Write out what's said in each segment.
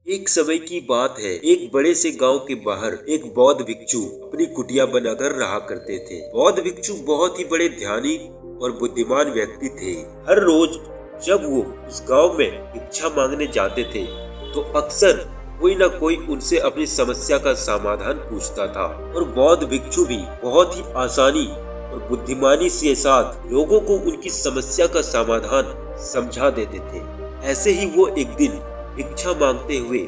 एक समय की बात है, एक बड़े से गांव के बाहर एक बौद्ध भिक्षु अपनी कुटिया बनाकर रहा करते थे। बौद्ध भिक्षु बहुत ही बड़े ध्यानी और बुद्धिमान व्यक्ति थे। हर रोज जब वो उस गांव में भिक्षा मांगने जाते थे तो अक्सर कोई न कोई उनसे अपनी समस्या का समाधान पूछता था और बौद्ध भिक्षु भी बहुत ही आसानी और बुद्धिमानी के साथ लोगों को उनकी समस्या का समाधान समझा देते थे। ऐसे ही वो एक दिन भिक्षा मांगते हुए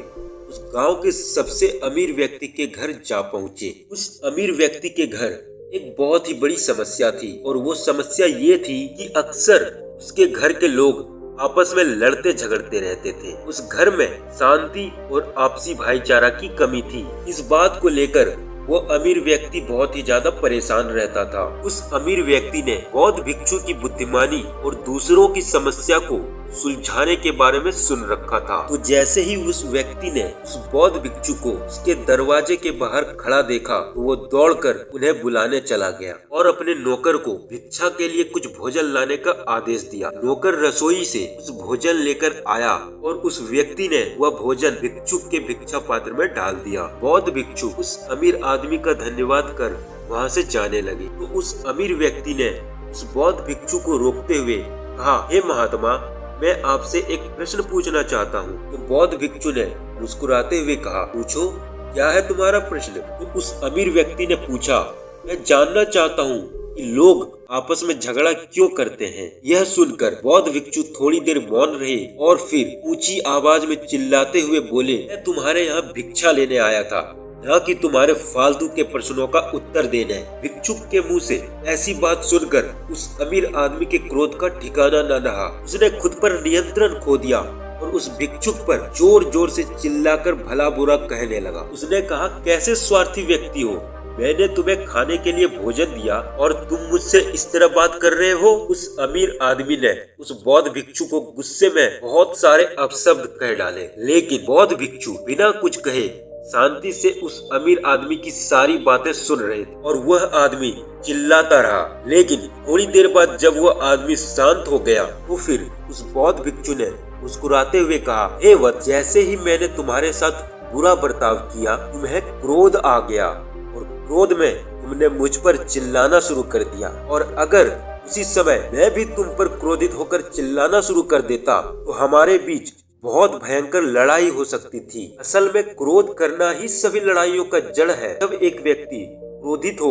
उस गांव के सबसे अमीर व्यक्ति के घर जा पहुंचे। उस अमीर व्यक्ति के घर एक बहुत ही बड़ी समस्या थी और वो समस्या ये थी कि अक्सर उसके घर के लोग आपस में लड़ते झगड़ते रहते थे। उस घर में शांति और आपसी भाईचारा की कमी थी। इस बात को लेकर वो अमीर व्यक्ति बहुत ही ज्यादा परेशान रहता था। उस अमीर व्यक्ति ने बौद्ध भिक्षु की बुद्धिमानी और दूसरों की समस्या को सुलझाने के बारे में सुन रखा था। तो जैसे ही उस व्यक्ति ने उस बौद्ध भिक्षु को उसके दरवाजे के बाहर खड़ा देखा तो वो दौड़कर उन्हें बुलाने चला गया और अपने नौकर को भिक्षा के लिए कुछ भोजन लाने का आदेश दिया। नौकर रसोई से उस भोजन लेकर आया और उस व्यक्ति ने वह भोजन भिक्षु के भिक्षा पात्र में डाल दिया। बौद्ध भिक्षु उस अमीर आदमी का धन्यवाद कर वहाँ से जाने लगे तो उस अमीर व्यक्ति ने उस बौद्ध भिक्षु को रोकते हुए कहा, हे महात्मा, मैं आपसे एक प्रश्न पूछना चाहता हूँ। तो बौद्ध भिक्षु ने मुस्कुराते हुए कहा, पूछो, क्या है तुम्हारा प्रश्न? तो उस अमीर व्यक्ति ने पूछा, मैं जानना चाहता हूँ कि लोग आपस में झगड़ा क्यों करते हैं। यह सुनकर बौद्ध भिक्षु थोड़ी देर मौन रहे और फिर ऊंची आवाज में चिल्लाते हुए बोले, मैं तुम्हारे यहाँ भिक्षा लेने आया था, न कि तुम्हारे फालतू के प्रश्नों का उत्तर देने। भिक्षुक के मुंह से ऐसी बात सुनकर उस अमीर आदमी के क्रोध का ठिकाना न रहा। उसने खुद पर नियंत्रण खो दिया और उस भिक्षुक पर जोर जोर से चिल्लाकर भला बुरा कहने लगा। उसने कहा, कैसे स्वार्थी व्यक्ति हो, मैंने तुम्हें खाने के लिए भोजन दिया और तुम मुझसे इस तरह बात कर रहे हो। उस अमीर आदमी ने उस बौद्ध भिक्षु को गुस्से में बहुत सारे अपशब्द कह डाले, लेकिन बौद्ध भिक्षु बिना कुछ कहे शांति से उस अमीर आदमी की सारी बातें सुन रहे थे और वह आदमी चिल्लाता रहा। लेकिन थोड़ी देर बाद जब वह आदमी शांत हो गया तो फिर उस बौद्ध भिक्षु ने मुस्कुराते हुए कहा, हे वत्स, जैसे ही मैंने तुम्हारे साथ बुरा बर्ताव किया तुम्हें क्रोध आ गया और क्रोध में तुमने मुझ पर चिल्लाना शुरू कर दिया, और अगर उसी समय मैं भी तुम पर क्रोधित होकर चिल्लाना शुरू कर देता तो हमारे बीच बहुत भयंकर लड़ाई हो सकती थी। असल में क्रोध करना ही सभी लड़ाइयों का जड़ है। जब एक व्यक्ति क्रोधित हो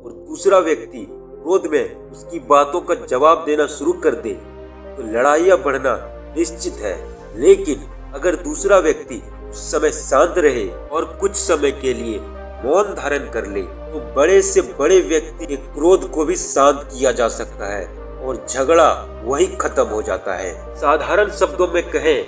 और दूसरा व्यक्ति क्रोध में उसकी बातों का जवाब देना शुरू कर दे तो लड़ाइयाँ बढ़ना निश्चित है। लेकिन अगर दूसरा व्यक्ति उस समय शांत रहे और कुछ समय के लिए मौन धारण कर ले तो बड़े से बड़े व्यक्ति के क्रोध को भी शांत किया जा सकता है और झगड़ा वही खत्म हो जाता है। साधारण शब्दों में कहें,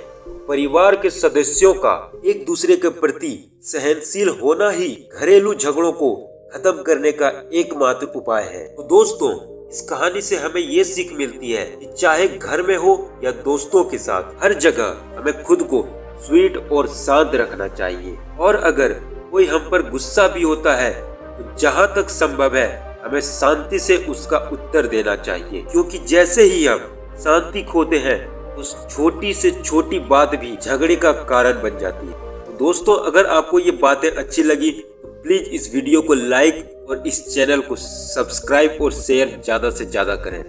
परिवार के सदस्यों का एक दूसरे के प्रति सहनशील होना ही घरेलू झगड़ों को खत्म करने का एकमात्र उपाय है। तो दोस्तों, इस कहानी से हमें ये सीख मिलती है कि चाहे घर में हो या दोस्तों के साथ, हर जगह हमें खुद को स्वीट और शांत रखना चाहिए। और अगर कोई हम पर गुस्सा भी होता है तो जहाँ तक संभव है हमें शांति से उसका उत्तर देना चाहिए, क्योंकि जैसे ही हम शांति खोते हैं उस छोटी से छोटी बात भी झगड़े का कारण बन जाती है। तो दोस्तों, अगर आपको ये बातें अच्छी लगी तो प्लीज इस वीडियो को लाइक और इस चैनल को सब्सक्राइब और शेयर ज्यादा से ज्यादा करें।